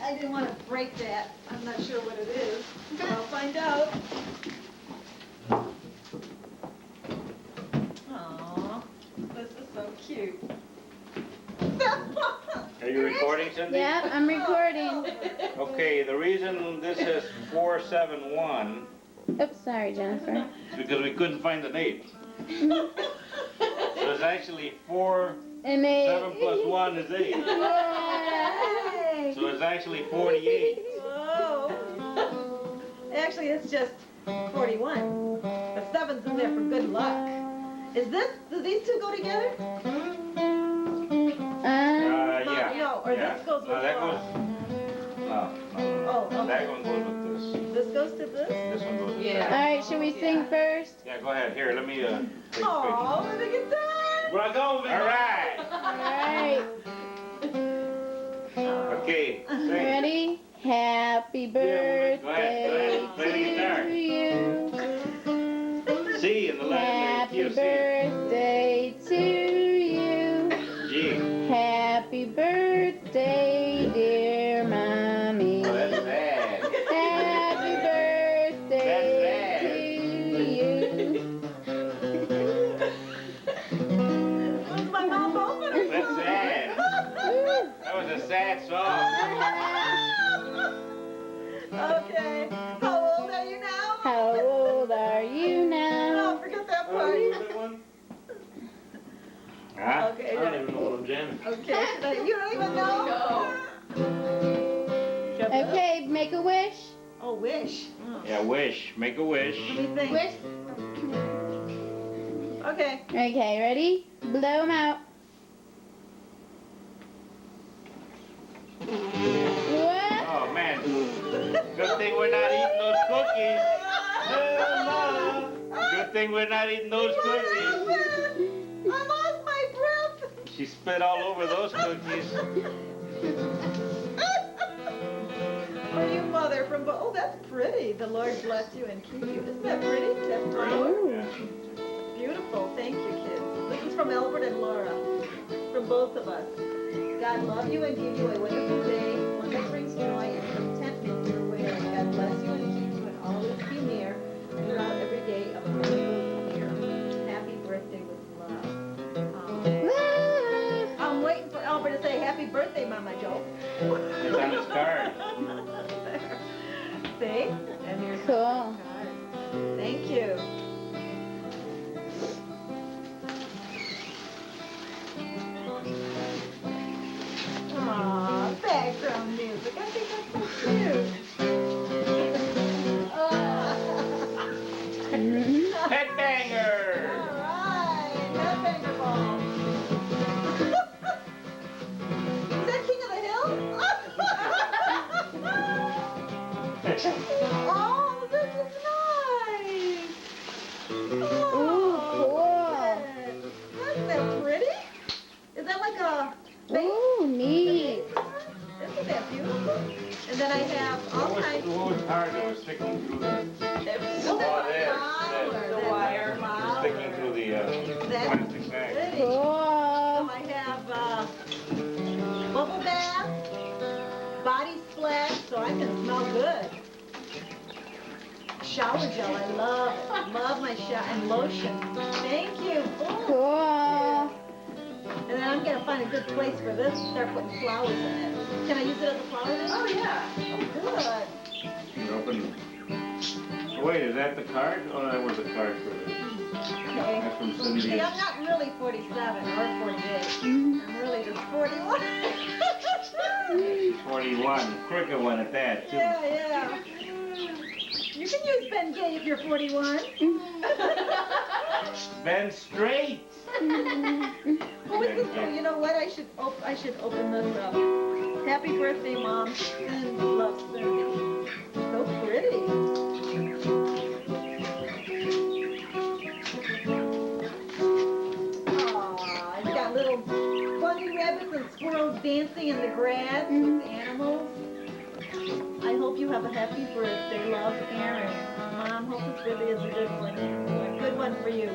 I didn't want to break that. I'm not sure what it is. I'll find out. Aww, this is so cute. Are you recording, Cindy? Yeah, I'm recording. Okay, the reason this is 471 Oops, sorry, Jennifer. is because we couldn't find the date. So it's actually 4, And 7 plus 1 is 8. Yay! So it's actually 48. Whoa. Actually, it's just 41. The 7's in there for good luck. Is this, do these two go together? Yeah. No, or yeah. this goes with No, that what? goes. No. Oh, okay. That one goes with this. This goes to this? This one goes with All that. right, should we sing first? Yeah, go ahead. Here, let me take a picture. Oh, with the guitar. We're going. All right. All right. Okay. Sing. Ready? Happy birthday Go ahead. Play the guitar. to you. C in the letter. Happy Key of C. birthday to you. G. Happy birthday, dear mommy. Oh, that's sad. Happy birthday Was my mouth open or That's something? sad. That was a sad song. Okay. How old are you now? How old are you Oh, now? forget that Oh, part. you got one? Huh? Okay. I don't even know what I'm jamming. Okay. You don't even know? Okay, make a wish. Oh, wish. Oh. Yeah, wish. Make a wish. What do you think? Wish. Okay. Okay, ready? Blow them out. What? Oh, man. Good thing we're not eating those cookies. Good thing we're not eating those cookies. I lost my breath. She spit all over those cookies. For you, Mother, from oh, that's pretty. The Lord bless you and keep you. Isn't that pretty? That's beautiful. Yeah. Beautiful. Thank you, kids. This is from Albert and Laura, from both of us. God love you and give you a wonderful day, one that brings joy and contentment your way. God bless you and keep you and always be near throughout every day of a wonderful year. Happy birthday with love. I'm waiting for Albert to say happy birthday, Mama Joe. It's on his card. See? And here's my Cool. card. Thank you. Aw, background music. I think that's so cute. Headbanger! Alright, headbanger ball. Is that King of the Hill? Oh, this is nice. Ooh, cool. Isn't that pretty? Is that like a base? Ooh, neat. Isn't that beautiful? And then I have all kinds. What was hard that was sticking through the... Oh, the wire. Sticking through the That's plastic bag. pretty. Cool. So I have bubble bath, body splash, so I can smell good. Shower gel, I love it. Love my shower, and lotion. Thank you. Oh. Cool. And then I'm gonna find a good place for this and start putting flowers in it. Can I use it as a flower then? Oh, yeah. Oh, good. You open... Wait, is that the card? Oh, that was the card for this. Okay. That's from See, Cindy. I'm not really 47 or 48. I'm really just 41. 41. Crooked one at that, too. Yeah, yeah. You can use Ben Gay if you're 41. Ben Straight! Oh, what's this? Oh, you know what? I should open this up. Happy birthday, Mom. And love, Cindy. So pretty. Aw, you got little bunny rabbits and squirrels dancing in the grass with animals. I hope you have a happy birthday, love, Aaron. Mom, hope this really is a good one. A good one for you.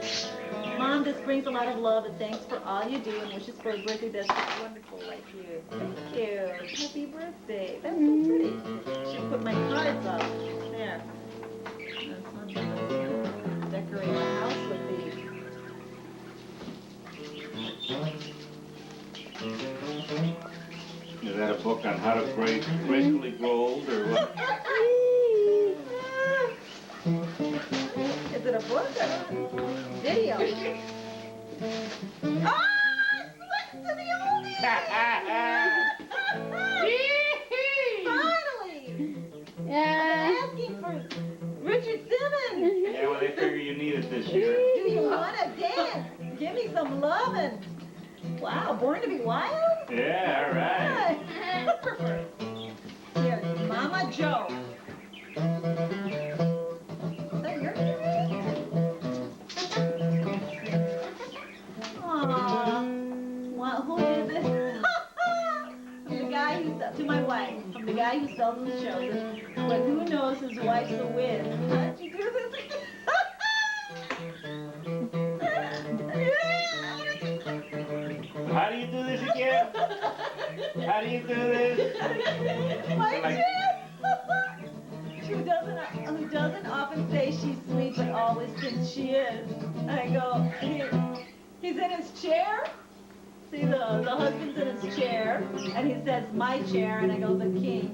Mom, this brings a lot of love and thanks for all you do and wishes for a birthday that's wonderful like you. Thank you. Happy birthday. That's so pretty. Should put my cards up. There. That's wonderful. Decorate my house with these. Is that a book on how to gracefully grow old or what? Is it a book or video? Ah! Listen to the oldies! Finally! Yeah. Asking for Richard Simmons. Yeah, well, they figure you need it this year. Do you want to dance? Give me some lovin'. Wow, Born to be Wild? Yeah, all right. Here, Mama Joe. Is that your favorite? Aww. Well, who did this? From the guy who, to my wife, from the guy who seldom shows it, but who knows his wife's a whiz. How'd you do this again? How do you do this again? How do you do this? My Like- chick, who doesn't often say she's sweet, but always thinks she is. I go, he's in his chair. See, the husband's in his chair, and he says, my chair, and I go, the king,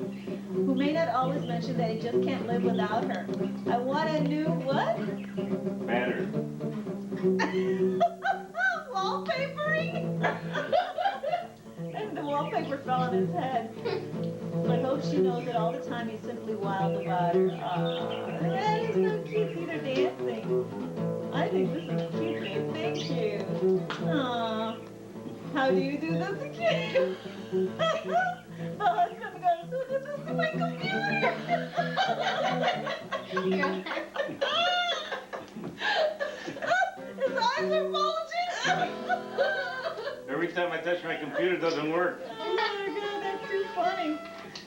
who may not always mention that he just can't live without her. I want a new what? Better. Wallpapering? And the wallpaper fell on his head. So I hope she knows that all the time he's simply wild about her. That is so cute. See, they're dancing. I think this is cute, babe. Thank you. Aww. How do you do this again? The husband goes, who did this to my computer? His eyes are bulging. Every time I touch my computer, it doesn't work. Oh my God, that's too funny.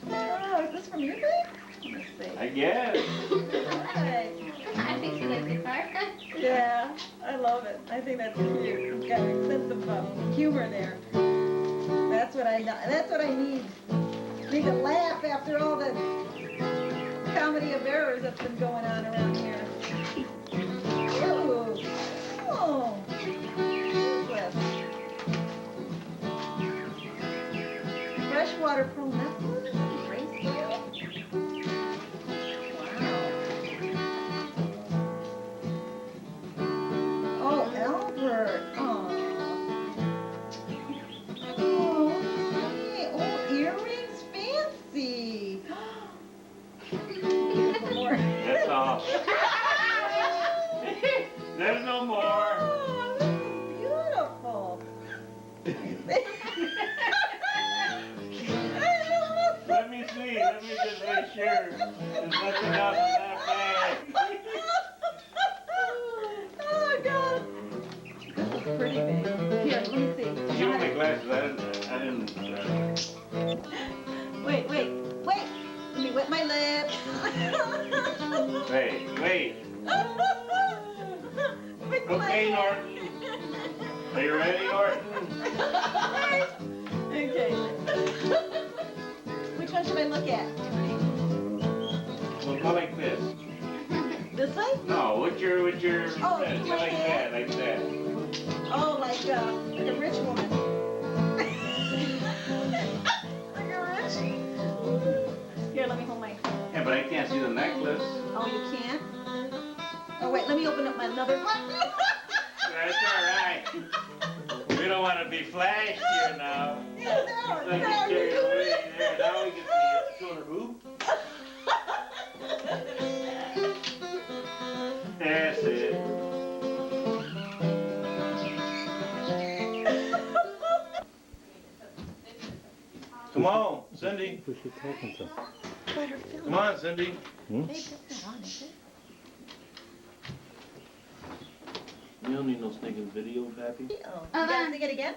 Oh, is this from you, babe? Let's see. I guess. Right. I think she likes the car. Yeah, I love it. I think that's cute. It's got a sense of humor there. That's what I need. I need to laugh after all the comedy of errors that's been going on around here. Ooh. Oh. Useless. Freshwater pearl necklace? Bracelet? Wow. Oh, Albert. Oh. Oh, hey. Oh, earrings? Fancy. Beautiful more. That's all. There's no more. Oh, this is beautiful. Let me see. Let me just make sure. There's nothing else in that bag. Oh, God. This is pretty big. Here, let me see. Give me my glasses. I didn't. Wait. Let me wet my lips. Wait. Wet my Okay, lips. Norton. Are you ready, Norton? Okay. Which one should I look at? Well, go like this. This way? No, with your Oh, go like my hand? like that. Oh, like a rich woman. Like a rich? Here, let me hold my... Yeah, but I can't see the necklace. Oh, you can't? Oh, wait, let me open up my another... That's all right. We don't want to be flashed here now. Yeah, Let me carry away there. Now we can see it. Shoulder hoop. That's it. Come on, Cindy. Who's she talking to? Come on, Cindy. Hmm? Hey, put that on, is it? You don't need no sneaking video, Pappy. Oh, you gotta sing it again?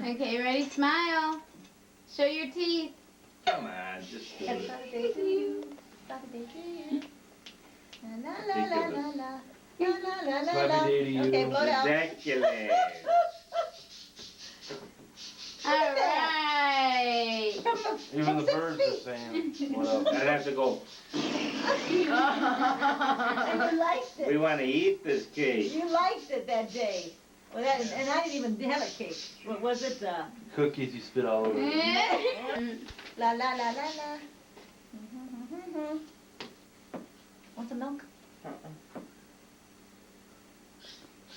Okay, ready? Smile. Show your teeth. Come on, just do Happy it. birthday to you. Happy birthday to you. La la la la la. La la la la Happy la. day to you. Okay, blow it out. Ridiculous. All right. Even the From 6 birds feet. are saying, what up? I'd have to go. And you liked We it. want to eat this cake. You liked it that day. Well, that, and I didn't even have a cake. What was it? Cookies you spit all over. La la la la la. Want some milk?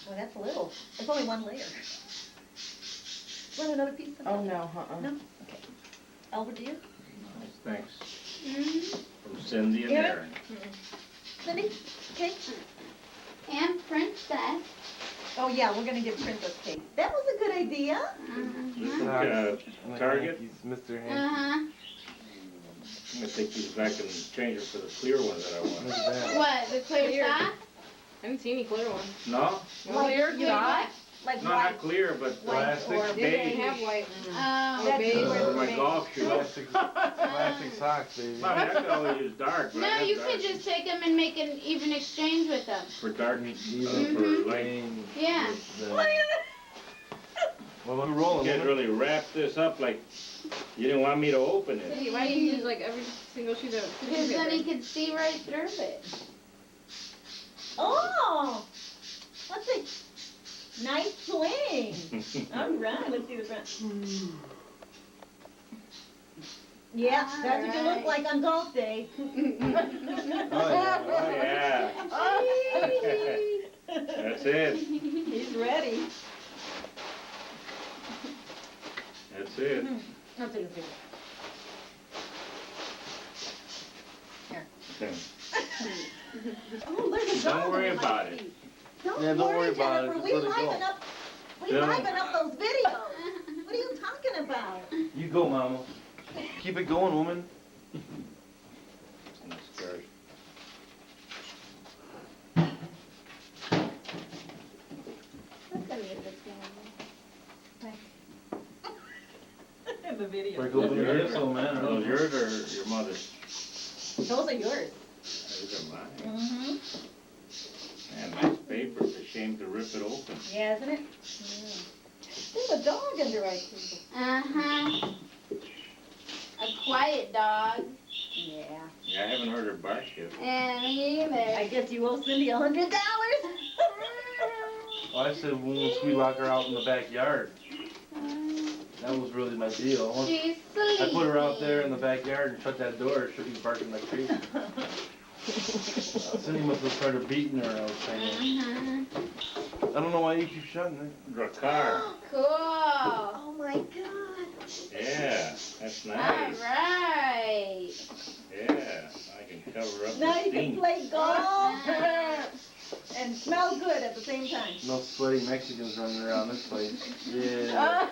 Well, that's a little. It's only one layer. Want another piece? Oh, no, No? Okay. Albert, do you? Thanks. Mm. From Cindy and Eric? Aaron. Cindy? Cake? And princess. Oh, yeah, we're gonna give Princess cake. That was a good idea. This from Socks and the Target. Yankees, Mr. Hank. Uh-huh. I'm gonna take these back and change it for the clear one that I Look want. at that. What, the clear Clear. sock? I haven't seen any clear ones. No? Clear You sock? Like No, white. not clear, but White Plastic. or They didn't beige. have white. Oh. That's beige. where For the my beige- golf shoes. Plastic socks, baby. I mean, I could always use dark, but I No, have you dark. could just take them and make an even exchange with them. For dark, Mhm. for light. Plain Yeah. with the- What are you Well, we're You rolling. can't woman. really wrap this up like, you didn't want me to open it. Hey, why do you use like every single sheet of Because then he paper? could see right through it. Oh! What's it? Nice swing. All right, let's see what's right. Yeah, that's what you look like on golf day. Oh, yeah. Oh, yeah. That's it. He's ready. That's it. I'll take a picture. Oh, there's a dog Don't worry under my about it. feet. Don't Yeah, don't worry about it, Jennifer. just We let it go. liven up, we Yeah. liven up those videos. What are you talking about? You go, mama. Keep it going, woman. And the skirt. That's gonna be a good In the video. Break open your hips, old man. Are those yours or your mother's? Those are yours. Those are mine. Mm-hmm. Man, nice paper. It's a shame to rip it open. Yeah, isn't it? There's a dog under our table. Uh-huh. A quiet dog. Yeah. Yeah, I haven't heard her bark yet. And me I either. guess you owe Cindy $100. Well, I said once we lock her out in the backyard. That was really my deal. Once She's I put her out there in the sleeping. backyard and shut that door, she'll be barking like crazy. Cindy must have started beating her, I was saying. Uh-huh. I don't know why you keep shutting it. Drakkar. Cool. Oh my God. Yeah, that's All nice. right. Yeah, I can cover up Now the you can stink. play golf and smell good at the same time. No sweaty Mexicans running around this place. Yeah.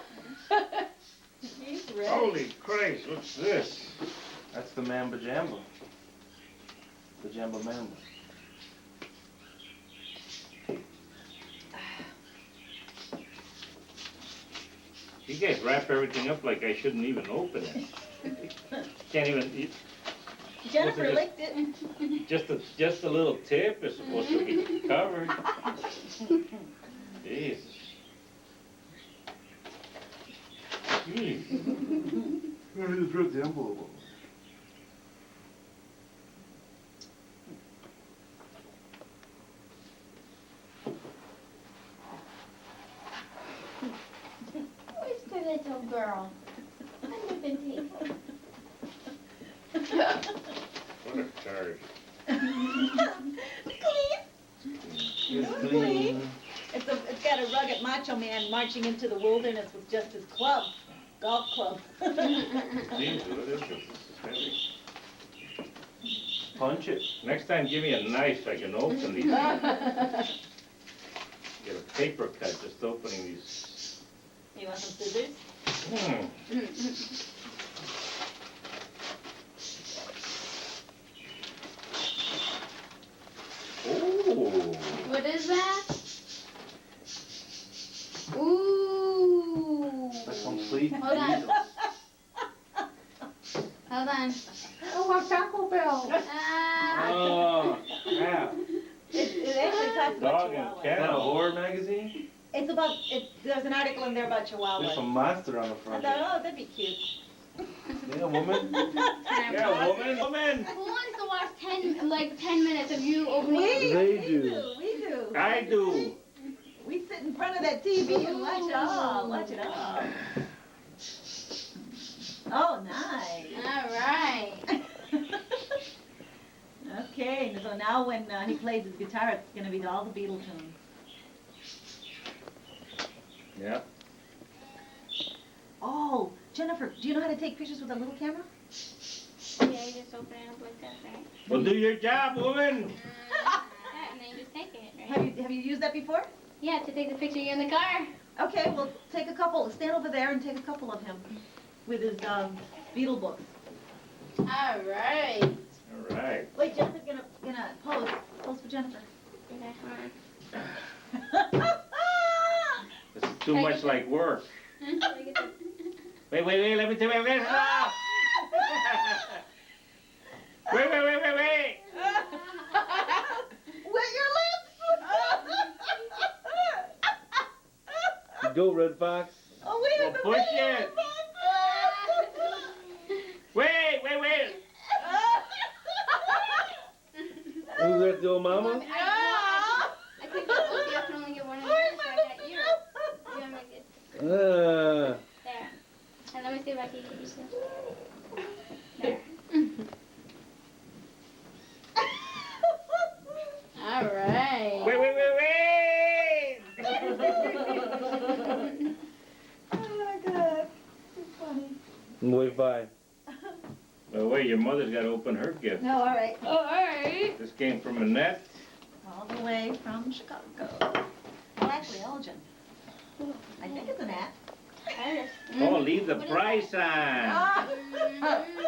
He's ready. Holy Christ, what's this? That's the Mamba Jamba. The Jamba Mamba. You guys wrap everything up like I shouldn't even open it. Can't even, Jennifer just- licked it. just a little tip is supposed to be covered. Jesus. Jeez. I just ripped the envelope. Where's the little girl? Under the table. What a charge. Clean. It's Clean. clean. It's got a rugged macho man marching into the wilderness with just his club, golf club. Jeez, what is this? This is heavy. Punch it. Next time, give me a knife so I can open these. Get a paper cut just opening these. You want some scissors? Hmm. Ooh. What is that? Ooh. That's complete. Hold on. Hold on. Oh, a Taco Bell. Ah. Oh, yeah. It's It actually talks about Dog and chihuahuas. Is cat. that a horror magazine? It's about, there's an article in there about There's chihuahuas. a monster on the I front. thought, oh, that'd be cute. Yeah, woman. Yeah, woman. Who wants to watch 10 minutes of you opening? They do. We do. I do. We sit in front of that TV and watch it all, watch it all. Oh, nice. All right. Okay, so now when he plays his guitar, it's gonna be all the Beatle tunes. Yeah. Oh, Jennifer, do you know how to take pictures with a little camera? Yeah, you just open it up like that, right? Well, do your job, woman. Yeah, and then you just take it, right? Have you used that before? Yeah, to take the picture of you in the car. Okay, well, take a couple, stand over there and take a couple of him with his Beatle books. All right. All right. Wait, Jennifer's gonna pose. Pose for Jennifer. Okay, hold on. This is too much like work. Wait, let me tell you. Wait. Wait. Wet your lips! Go, Red Fox. Oh, we have Well, to push wet your it. lips. Wait. Who's that, the old mama? I think the book, you can only get one of these, so I got you. You want me to get Ah. there? And let me see if I can get you some. There. All right. Wait. Oh my God, it's funny. Wait, bye. Well, wait, your mother's got to open her gift. No, all right. Oh, all right. This came from Annette. All the way from Chicago. Well, actually, Elgin. I think it's an at. Oh, leave the price on. Ah.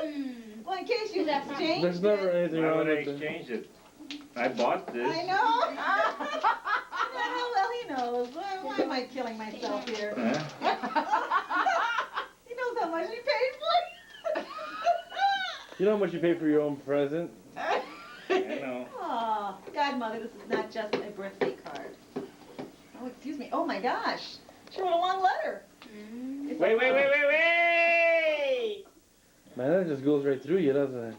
Mm. Well, in case you Is that from- exchange There's never anything Why wrong would I with it. exchange it? I bought this. I know. Well, he knows. Why am I killing myself here? Huh? He knows how much he paid for it. You know how much you pay for your own present? I know. Aw, godmother, this is not just a birthday card. Oh, excuse me. Oh my gosh. She wrote a long letter. Mm. It's Wait. Man, that just goes right through you, doesn't it?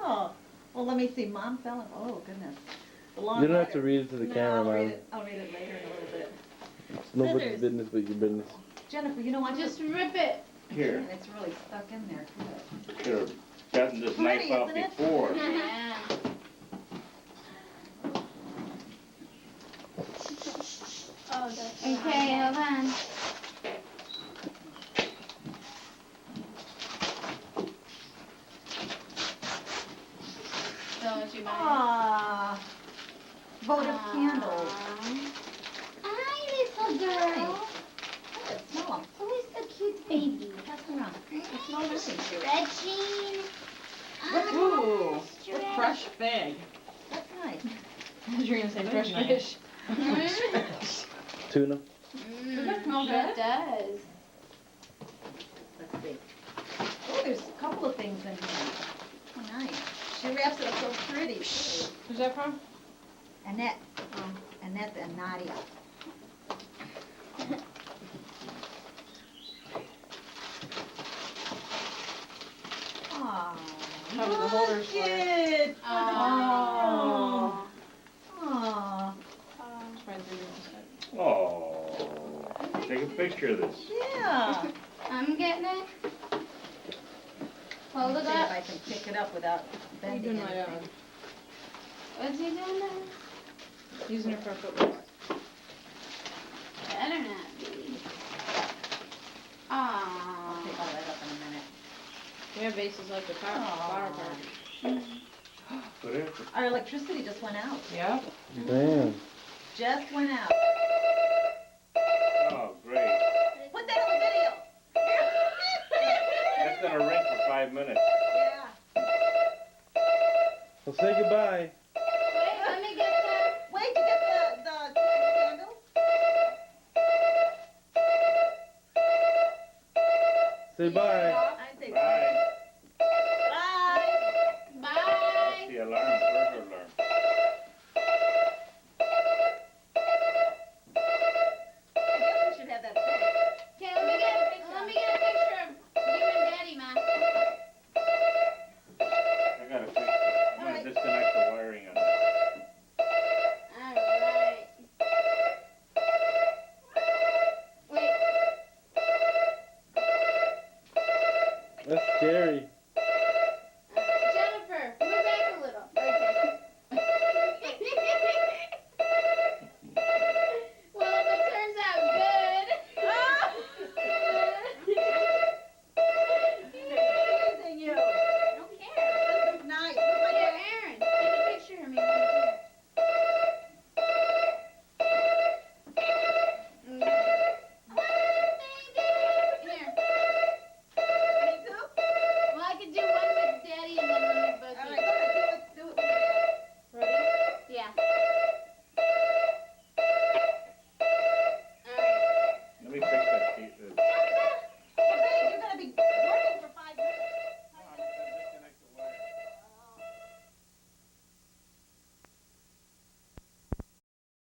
Oh, well, let me see. Mom fell in. Oh, goodness. The long You don't have to letter. read it to the No, camera, I'll read Mom. it. I'll read it later in a little bit. It's nobody's Scissors. business but your business. Jennifer, you know what? Just rip it. Here. And it's really stuck in there. Good. Should have gotten this knife Pretty, out isn't it? before. Yeah. Oh, that's Okay, hold on. So what you buying? Aw. Votive candles. Hi, little girl. Let's smell 'em. Who is the cute baby? Pass them around. They smell nice. Stretching. Ooh, Stretch. a fresh fig. That's nice. You're gonna say Very fresh nice. fish. Tuna. Does that smell It good? does. Let's see. Oh, there's a couple of things in here. Oh, nice. She wraps it up so pretty, too. Who's that from? Annette. Annette and Nadia. Aww. Cover the holders for her. Good. Aww. Aww. Oh. Take a picture of this. Yeah. I'm getting it. Hold Let's it see if up. I can pick it up without What are you bending doing, my anything. dog? What's he doing now? Using it for a football. Better not be. I'll Aww. pick all that up in a minute. We have bases like the flower Aw. park. Whatever. Our electricity just went out. Yeah. Damn. Just went out. Oh, great. Put that on the video. That's gonna ring for 5 minutes. Yeah. Well, say goodbye. Wait, let me get the... Wait to get the candle. Say bye. I say Bye. bye. Bye. The alarm first. That's scary.